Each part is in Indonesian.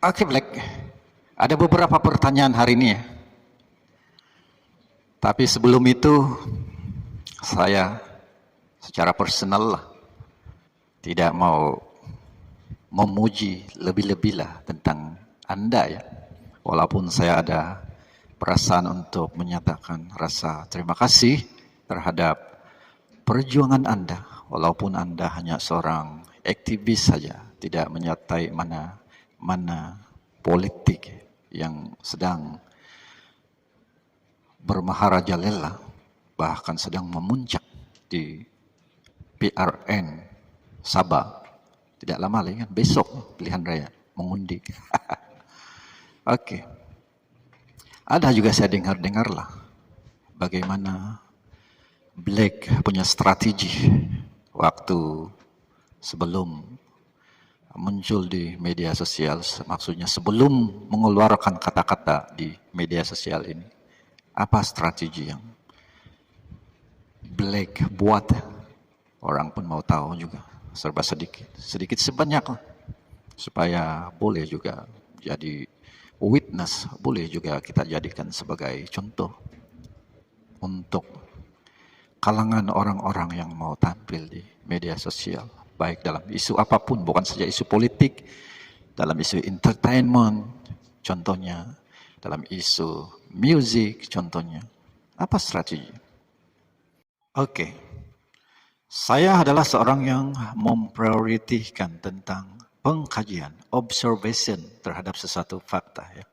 Oke, Black. Ada beberapa pertanyaan hari ini ya. Tapi sebelum itu, saya secara personal lah, tidak mau memuji lebih-lebih lah tentang Anda ya. Walaupun saya ada perasaan untuk menyatakan rasa terima kasih terhadap perjuangan Anda. Walaupun Anda hanya seorang aktivis saja, tidak menyertai mana politik yang sedang bermaharajalela, bahkan sedang memuncak di PRN Sabah. Tidak lama lagi kan, besok pilihan raya mengundi. Oke. Ada juga saya dengar lah bagaimana Black punya strategi waktu sebelum muncul di media sosial, maksudnya sebelum mengeluarkan kata-kata di media sosial ini. Apa strategi yang Black buat? Orang pun mau tahu juga, serba sedikit sebanyak lah. Supaya boleh juga jadi witness, boleh juga kita jadikan sebagai contoh untuk kalangan orang-orang yang mau tampil di media sosial, baik dalam isu apapun, bukan saja isu politik, dalam isu entertainment, contohnya, dalam isu music, contohnya. Apa strategi? Oke. Saya adalah seorang yang memprioritaskan tentang pengkajian, observation terhadap sesuatu fakta ya.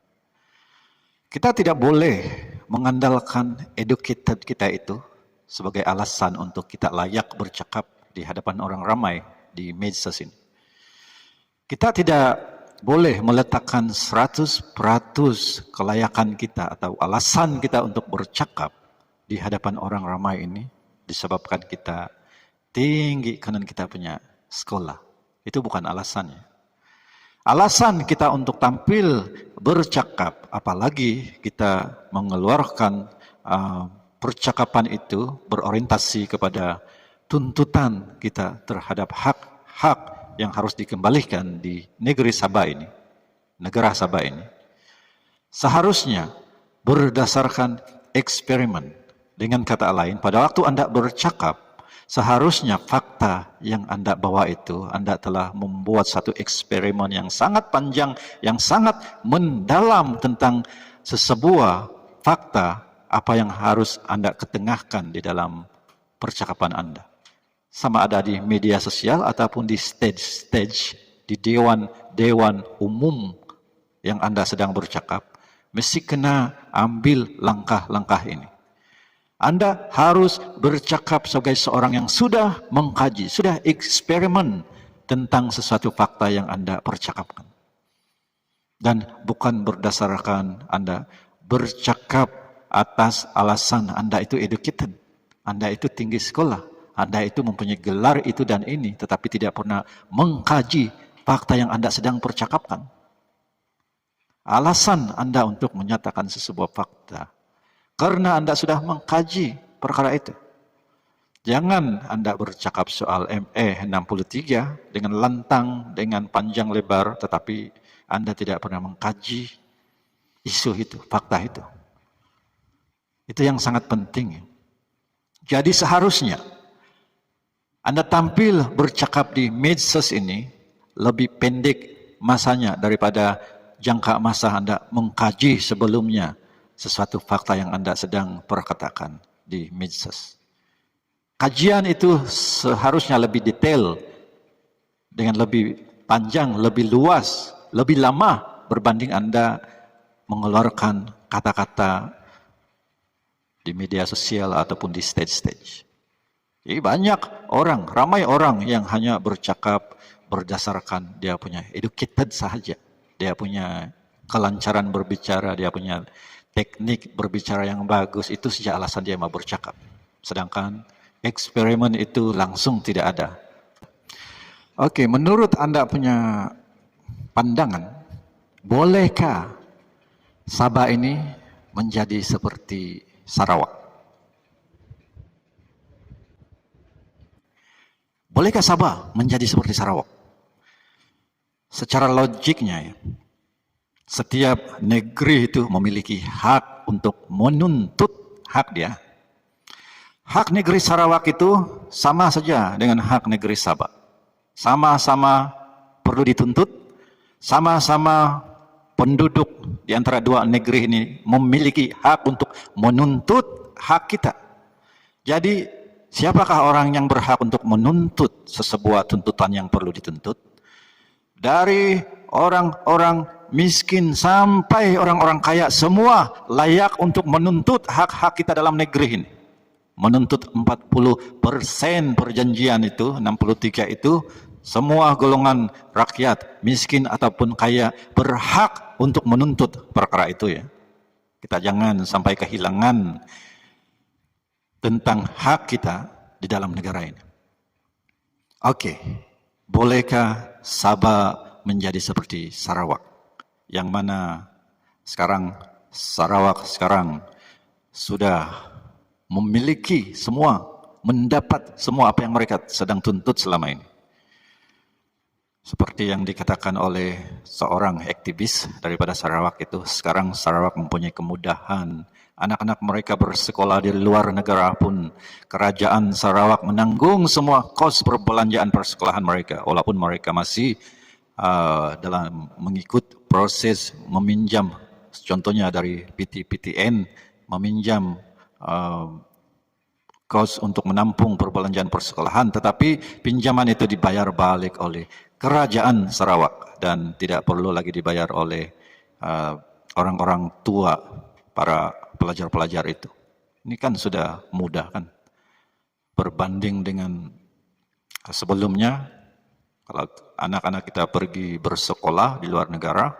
Kita tidak boleh mengandalkan educated kita itu sebagai alasan untuk kita layak bercakap di hadapan orang ramai di medsos ini. Kita tidak boleh meletakkan 100% kelayakan kita atau alasan kita untuk bercakap di hadapan orang ramai ini disebabkan kita tinggi karena kita punya sekolah. Itu bukan alasannya. Alasan kita untuk tampil bercakap, apalagi kita mengeluarkan percakapan itu berorientasi kepada tuntutan kita terhadap hak-hak yang harus dikembalikan di negeri Sabah ini, negara Sabah ini. Seharusnya berdasarkan eksperimen. Dengan kata lain, pada waktu Anda bercakap, seharusnya fakta yang Anda bawa itu, Anda telah membuat satu eksperimen yang sangat panjang, yang sangat mendalam tentang sesebuah fakta, apa yang harus Anda ketengahkan di dalam percakapan Anda. Sama ada di media sosial ataupun di stage, di dewan umum yang Anda sedang bercakap, mesti kena ambil langkah-langkah ini. Anda harus bercakap sebagai seorang yang sudah mengkaji, sudah eksperimen tentang sesuatu fakta yang Anda percakapkan. Dan bukan berdasarkan Anda bercakap atas alasan Anda itu educated, Anda itu tinggi sekolah, Anda itu mempunyai gelar itu dan ini, tetapi tidak pernah mengkaji fakta yang Anda sedang percakapkan. Alasan Anda untuk menyatakan sebuah fakta karena Anda sudah mengkaji perkara itu. Jangan Anda bercakap soal ME63 dengan lantang, dengan panjang lebar, tetapi Anda tidak pernah mengkaji isu itu, fakta itu. Itu yang sangat penting. Jadi seharusnya Anda tampil bercakap di medsos ini lebih pendek masanya daripada jangka masa Anda mengkaji sebelumnya sesuatu fakta yang Anda sedang perkatakan di medsos. Kajian itu seharusnya lebih detail, dengan lebih panjang, lebih luas, lebih lama berbanding Anda mengeluarkan kata-kata di media sosial ataupun di stage. Jadi banyak orang, ramai orang yang hanya bercakap berdasarkan dia punya educated sahaja, dia punya kelancaran berbicara, dia punya teknik berbicara yang bagus, itu saja alasan dia mau bercakap. Sedangkan eksperimen itu langsung tidak ada. Oke, menurut Anda punya pandangan, bolehkah Sabah ini menjadi seperti Sarawak? Bolehkah Sabah menjadi seperti Sarawak? Secara logiknya ya, Setiap negeri itu memiliki hak untuk menuntut hak dia. Hak negeri Sarawak itu sama saja dengan hak negeri Sabah. Sama-sama perlu dituntut, sama-sama penduduk di antara dua negeri ini memiliki hak untuk menuntut hak kita. Jadi, siapakah orang yang berhak untuk menuntut sesebuah tuntutan yang perlu dituntut? Dari orang-orang miskin sampai orang-orang kaya, semua layak untuk menuntut hak-hak kita dalam negeri ini. Menuntut 40% perjanjian itu, 63 itu, semua golongan rakyat, miskin ataupun kaya, berhak untuk menuntut perkara itu ya. Kita jangan sampai kehilangan tentang hak kita di dalam negara ini. Oke, bolehkah Sabah menjadi seperti Sarawak? Yang mana sekarang Sarawak sudah memiliki semua, mendapat semua apa yang mereka sedang tuntut selama ini. Seperti yang dikatakan oleh seorang aktivis daripada Sarawak itu, sekarang Sarawak mempunyai kemudahan. Anak-anak mereka bersekolah di luar negara pun, kerajaan Sarawak menanggung semua kos perbelanjaan persekolahan mereka, walaupun mereka masih dalam mengikut proses meminjam, contohnya dari PT-PTN, meminjam kos untuk menampung perbelanjaan persekolahan, tetapi pinjaman itu dibayar balik oleh kerajaan Sarawak dan tidak perlu lagi dibayar oleh orang-orang tua para pelajar-pelajar itu. Ini kan sudah mudah kan, berbanding dengan sebelumnya. Kalau anak-anak kita pergi bersekolah di luar negara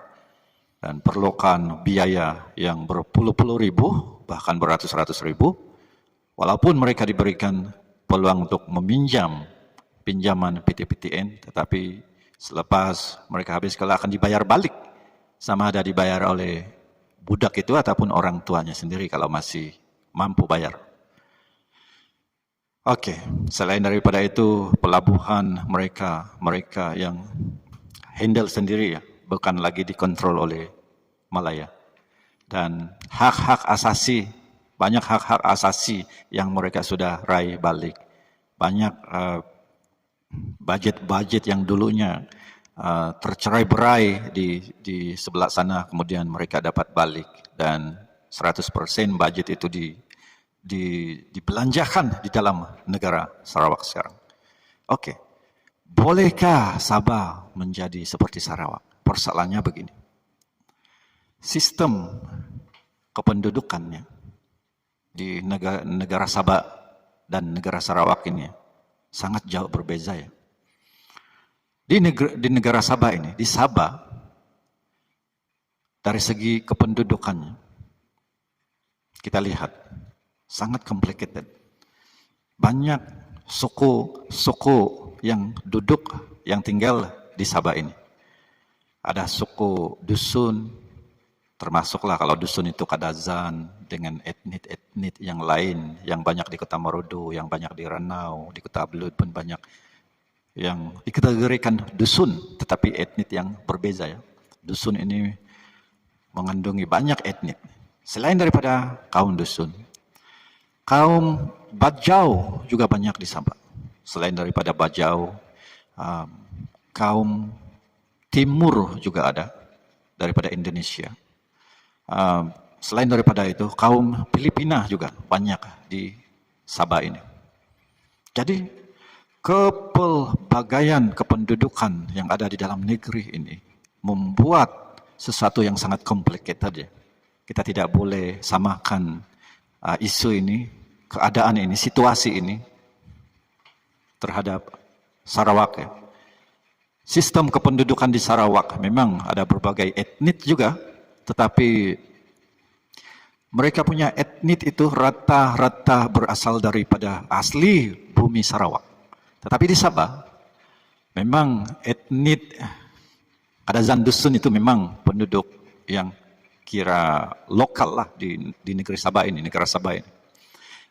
dan perlukan biaya yang berpuluh-puluh ribu, bahkan beratus-ratus ribu, walaupun mereka diberikan peluang untuk meminjam pinjaman PT-PTN, tetapi selepas mereka habis sekolah akan dibayar balik, sama ada dibayar oleh budak itu ataupun orang tuanya sendiri kalau masih mampu bayar. Oke, selain daripada itu, pelabuhan mereka yang handle sendiri ya, bukan lagi dikontrol oleh Malaya. Dan hak-hak asasi, banyak hak-hak asasi yang mereka sudah raih balik. Banyak budget-budget yang dulunya tercerai-berai di sebelah sana, kemudian mereka dapat balik. Dan 100% budget itu dibelanjakan di dalam negara Sarawak sekarang. Oke, bolehkah Sabah menjadi seperti Sarawak? Persoalannya begini, sistem kependudukannya di negara Sabah dan negara Sarawak ini sangat jauh berbeza ya. Di negara Sabah ini, di Sabah, dari segi kependudukannya, kita lihat sangat complicated. Banyak suku yang tinggal di Sabah ini. Ada suku dusun, termasuklah kalau dusun itu Kadazan dengan etnik yang lain, yang banyak di Kota Marudu, yang banyak di Ranau, di Kota Belud pun banyak yang dikategorikan dusun, tetapi etnik yang berbeza ya. Dusun ini mengandungi banyak etnik. Selain daripada kaum dusun, kaum Bajau juga banyak di Sabah. Selain daripada Bajau, kaum Timur juga ada daripada Indonesia. Selain daripada itu, kaum Filipina juga banyak di Sabah ini. Jadi, kepelbagaian kependudukan yang ada di dalam negeri ini membuat sesuatu yang sangat complicated ya. Kita tidak boleh samakan isu ini, keadaan ini, situasi ini terhadap Sarawak ya. Sistem kependudukan di Sarawak memang ada berbagai etnik juga, tetapi mereka punya etnik itu rata-rata berasal daripada asli bumi Sarawak. Tetapi di Sabah, memang etnik Kadazan dusun itu memang penduduk yang kira lokal lah di negeri Sabah ini, negara Sabah ini.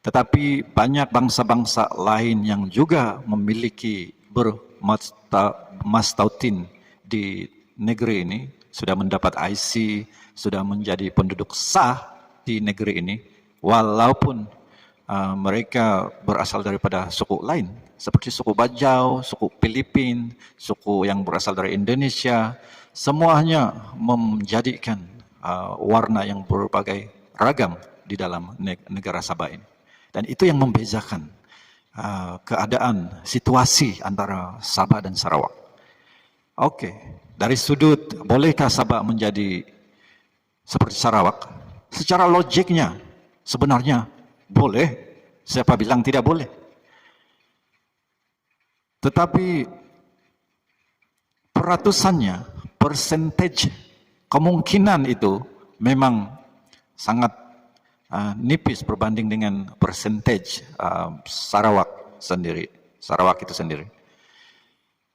Tetapi banyak bangsa-bangsa lain yang juga memiliki bermastautin di negeri ini, sudah mendapat IC, sudah menjadi penduduk sah di negeri ini, walaupun mereka berasal daripada suku lain, seperti suku Bajau, suku Filipin, suku yang berasal dari Indonesia, semuanya menjadikan warna yang berbagai ragam di dalam negara Sabah ini. Dan itu yang membezakan keadaan situasi antara Sabah dan Sarawak. Oke, dari sudut bolehkah Sabah menjadi seperti Sarawak? Secara logiknya sebenarnya boleh. Siapa bilang tidak boleh? Tetapi peratusannya, persentage kemungkinan itu memang sangat nipis berbanding dengan persentage Sarawak itu sendiri.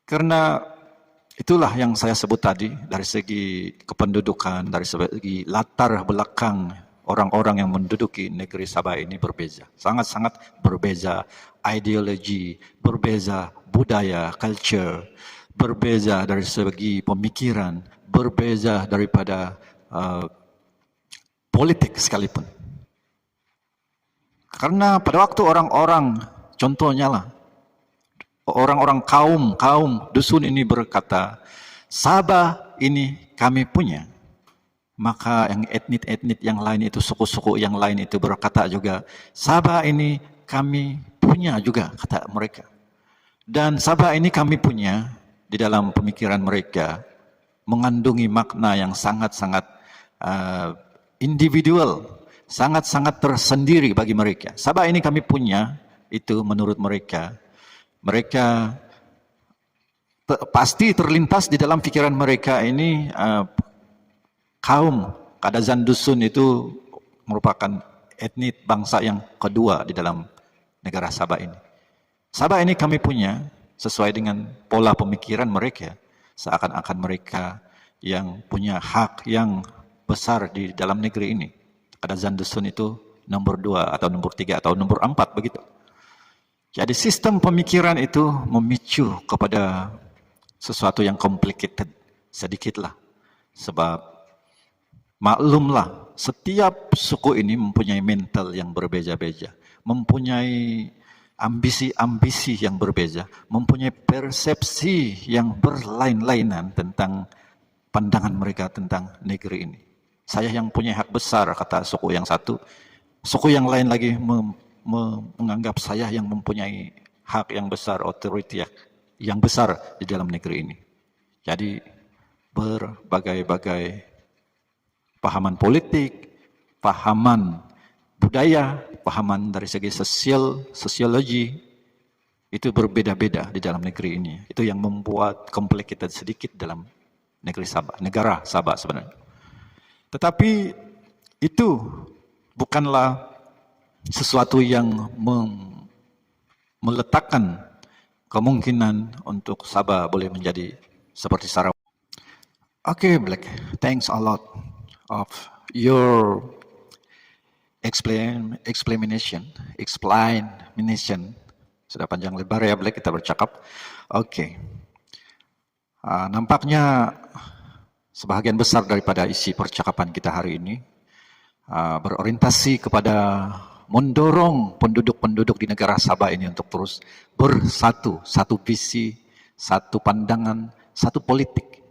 Karena itulah yang saya sebut tadi, dari segi kependudukan, dari segi latar belakang orang-orang yang menduduki negeri Sabah ini berbeza. Sangat-sangat berbeza ideologi, berbeza budaya, culture, berbeza dari segi pemikiran, berbeza daripada politik sekalipun. Karena pada waktu orang-orang, contohnya lah, orang-orang kaum dusun ini berkata, Sabah ini kami punya. Maka yang etnik yang lain itu, suku-suku yang lain itu berkata juga, Sabah ini kami punya juga, kata mereka. Dan Sabah ini kami punya, di dalam pemikiran mereka, mengandungi makna yang sangat-sangat individual, sangat-sangat tersendiri bagi mereka. Sabah ini kami punya, itu menurut mereka. Mereka pasti terlintas di dalam pikiran mereka ini kaum Kadazan Dusun itu merupakan etnik bangsa yang kedua di dalam negara Sabah ini. Sabah ini kami punya sesuai dengan pola pemikiran mereka, seakan-akan mereka yang punya hak yang besar di dalam negeri ini. Kadazan Dusun itu nomor 2 atau nomor 3 atau nomor 4 begitu. Jadi sistem pemikiran itu memicu kepada sesuatu yang complicated sedikitlah. Sebab maklumlah, setiap suku ini mempunyai mental yang berbeza-beza, mempunyai ambisi-ambisi yang berbeza, mempunyai persepsi yang berlain-lainan tentang pandangan mereka tentang negeri ini. Saya yang punya hak besar, kata suku yang satu. Suku yang lain lagi menganggap saya yang mempunyai hak yang besar, otoriti yang besar di dalam negeri ini. Jadi berbagai-bagai pahaman politik, pahaman budaya, pahaman dari segi sosiologi, itu berbeda-beda di dalam negeri ini. Itu yang membuat complicated sedikit dalam negara Sabah sebenarnya. Tetapi itu bukanlah sesuatu yang meletakkan kemungkinan untuk Sabah boleh menjadi seperti Sarawak. Okay, Black, thanks a lot of your explanation. Sudah panjang lebar ya, Black, kita bercakap. Okay. Nampaknya sebahagian besar daripada isi percakapan kita hari ini berorientasi kepada mendorong penduduk-penduduk di negara Sabah ini untuk terus bersatu, satu visi, satu pandangan, satu politik.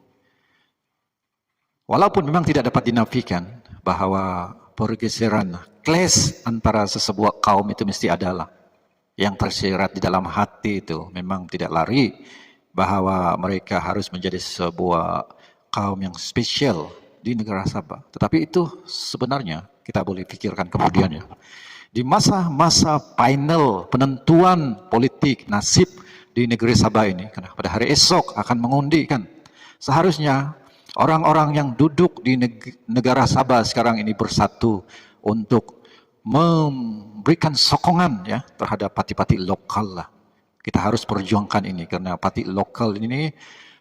Walaupun memang tidak dapat dinafikan bahwa pergeseran, clash antara sesebuah kaum itu mesti adalah yang tersirat di dalam hati itu memang tidak lari bahwa mereka harus menjadi sebuah kaum yang spesial di negara Sabah. Tetapi itu sebenarnya kita boleh pikirkan kemudiannya. Di masa-masa final penentuan politik nasib di negeri Sabah ini, karena pada hari esok akan mengundi kan, seharusnya orang-orang yang duduk di negara Sabah sekarang ini bersatu untuk memberikan sokongan ya terhadap parti-parti lokal lah. Kita harus perjuangkan ini karena parti lokal ini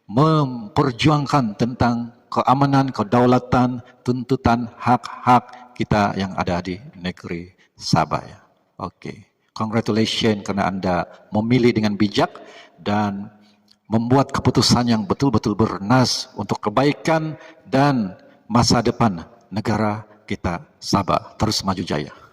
memperjuangkan tentang keamanan, kedaulatan, tuntutan hak-hak kita yang ada di negeri Sabah ya. Oke. Congratulations karena Anda memilih dengan bijak dan membuat keputusan yang betul-betul bernas untuk kebaikan dan masa depan negara kita Sabah terus maju jaya.